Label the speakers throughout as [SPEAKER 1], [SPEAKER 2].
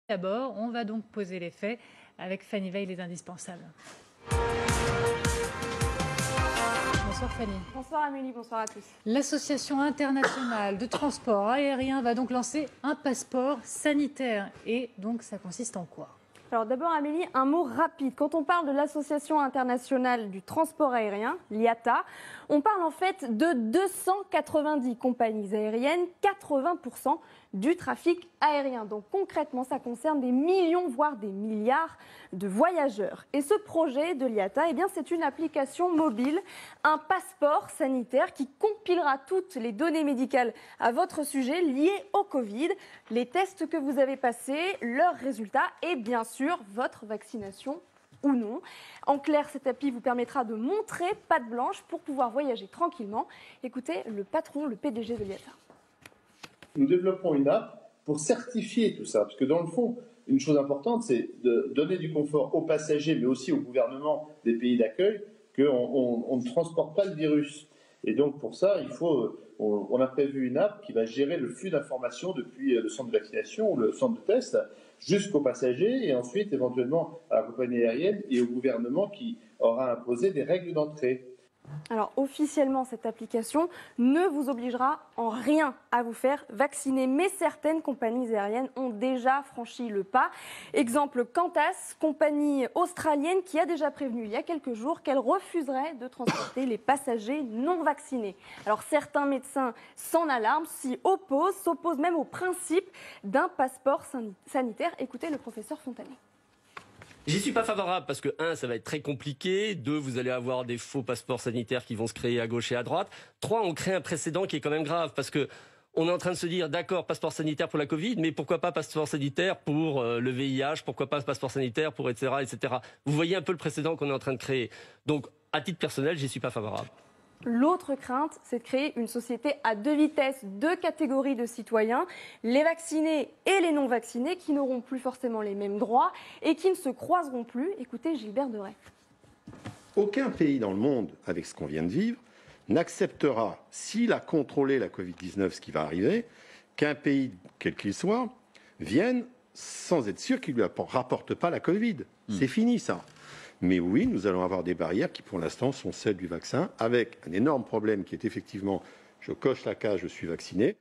[SPEAKER 1] D'abord, on va donc poser les faits avec Fanny Veil, les indispensables. Bonsoir Fanny.
[SPEAKER 2] Bonsoir Amélie, bonsoir à tous.
[SPEAKER 1] L'Association internationale de transport aérien va donc lancer un passeport sanitaire. Et donc ça consiste en quoi ?
[SPEAKER 2] Alors d'abord Amélie, un mot rapide. Quand on parle de l'Association internationale du transport aérien, l'IATA, on parle en fait de 290 compagnies aériennes, 80% du trafic aérien. Donc concrètement, ça concerne des millions, voire des milliards de voyageurs. Et ce projet de l'IATA, c'est une application mobile, un passeport sanitaire qui compilera toutes les données médicales à votre sujet liées au Covid, les tests que vous avez passés, leurs résultats et bien sûr votre vaccination ou non. En clair, cette appli vous permettra de montrer patte blanche pour pouvoir voyager tranquillement. Écoutez le patron, le PDG de l'IATA.
[SPEAKER 3] Nous développons une app pour certifier tout ça, parce que dans le fond, une chose importante, c'est de donner du confort aux passagers, mais aussi au gouvernement des pays d'accueil, qu'on ne transporte pas le virus. Et donc pour ça, on a prévu une app qui va gérer le flux d'informations depuis le centre de vaccination ou le centre de test jusqu'aux passagers et ensuite éventuellement à la compagnie aérienne et au gouvernement qui aura imposé des règles d'entrée.
[SPEAKER 2] Alors officiellement, cette application ne vous obligera en rien à vous faire vacciner, mais certaines compagnies aériennes ont déjà franchi le pas. Exemple Qantas, compagnie australienne qui a déjà prévenu il y a quelques jours qu'elle refuserait de transporter les passagers non vaccinés. Alors certains médecins s'en alarment, s'opposent même au principe d'un passeport sanitaire. Écoutez le professeur Fontanet.
[SPEAKER 4] J'y suis pas favorable parce que, 1, ça va être très compliqué. 2, vous allez avoir des faux passeports sanitaires qui vont se créer à gauche et à droite. 3, on crée un précédent qui est quand même grave parce que on est en train de se dire, d'accord, passeport sanitaire pour la Covid, mais pourquoi pas passeport sanitaire pour le VIH, pourquoi pas passeport sanitaire pour etc., etc. Vous voyez un peu le précédent qu'on est en train de créer. Donc, à titre personnel, j'y suis pas favorable.
[SPEAKER 2] L'autre crainte, c'est de créer une société à deux vitesses, deux catégories de citoyens, les vaccinés et les non vaccinés, qui n'auront plus forcément les mêmes droits et qui ne se croiseront plus. Écoutez Gilbert Deray.
[SPEAKER 5] Aucun pays dans le monde, avec ce qu'on vient de vivre, n'acceptera, s'il a contrôlé la Covid-19, ce qui va arriver, qu'un pays, quel qu'il soit, vienne sans être sûr qu'il ne lui rapporte pas la Covid. C'est fini ça. Mais oui, nous allons avoir des barrières qui, pour l'instant, sont celles du vaccin, avec un énorme problème qui est effectivement, je coche la case, je suis vacciné.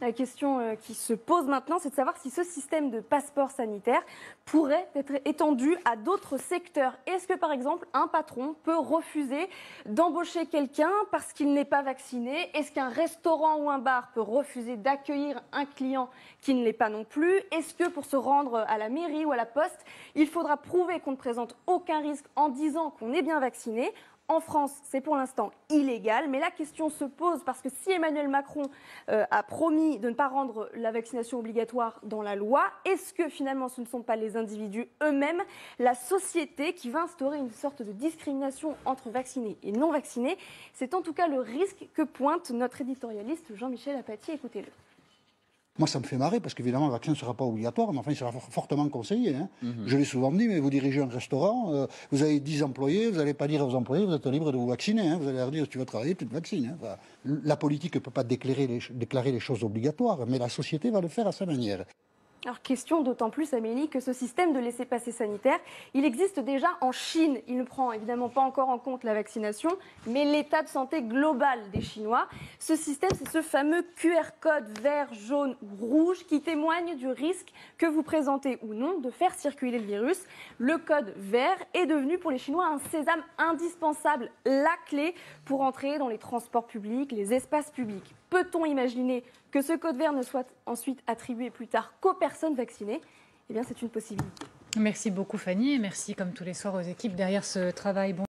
[SPEAKER 2] La question qui se pose maintenant, c'est de savoir si ce système de passeport sanitaire pourrait être étendu à d'autres secteurs. Est-ce que, par exemple, un patron peut refuser d'embaucher quelqu'un parce qu'il n'est pas vacciné? Est-ce qu'un restaurant ou un bar peut refuser d'accueillir un client qui ne l'est pas non plus? Est-ce que, pour se rendre à la mairie ou à la poste, il faudra prouver qu'on ne présente aucun risque en disant qu'on est bien vacciné? En France, c'est pour l'instant illégal, mais la question se pose parce que si Emmanuel Macron a promis de ne pas rendre la vaccination obligatoire dans la loi, est-ce que finalement ce ne sont pas les individus eux-mêmes, la société qui va instaurer une sorte de discrimination entre vaccinés et non vaccinés? C'est en tout cas le risque que pointe notre éditorialiste Jean-Michel Apathy. Écoutez-le.
[SPEAKER 6] Moi, ça me fait marrer parce qu'évidemment, le vaccin ne sera pas obligatoire, mais enfin, il sera fortement conseillé. Je l'ai souvent dit, mais vous dirigez un restaurant, vous avez 10 employés, vous n'allez pas dire aux employés, vous êtes libre de vous vacciner. Vous allez leur dire, si tu veux travailler, tu te vaccines. Enfin, la politique ne peut pas déclarer les choses obligatoires, mais la société va le faire à sa manière.
[SPEAKER 2] Alors question d'autant plus Amélie que ce système de laissez-passer sanitaire, il existe déjà en Chine. Il ne prend évidemment pas encore en compte la vaccination, mais l'état de santé global des Chinois. Ce système, c'est ce fameux QR code vert, jaune ou rouge qui témoigne du risque que vous présentez ou non de faire circuler le virus. Le code vert est devenu pour les Chinois un sésame indispensable, la clé pour entrer dans les transports publics, les espaces publics. Peut-on imaginer que ce code vert ne soit ensuite attribué plus tard qu'aux personnes vaccinées? Eh bien, c'est une possibilité.
[SPEAKER 1] Merci beaucoup Fanny et merci comme tous les soirs aux équipes derrière ce travail.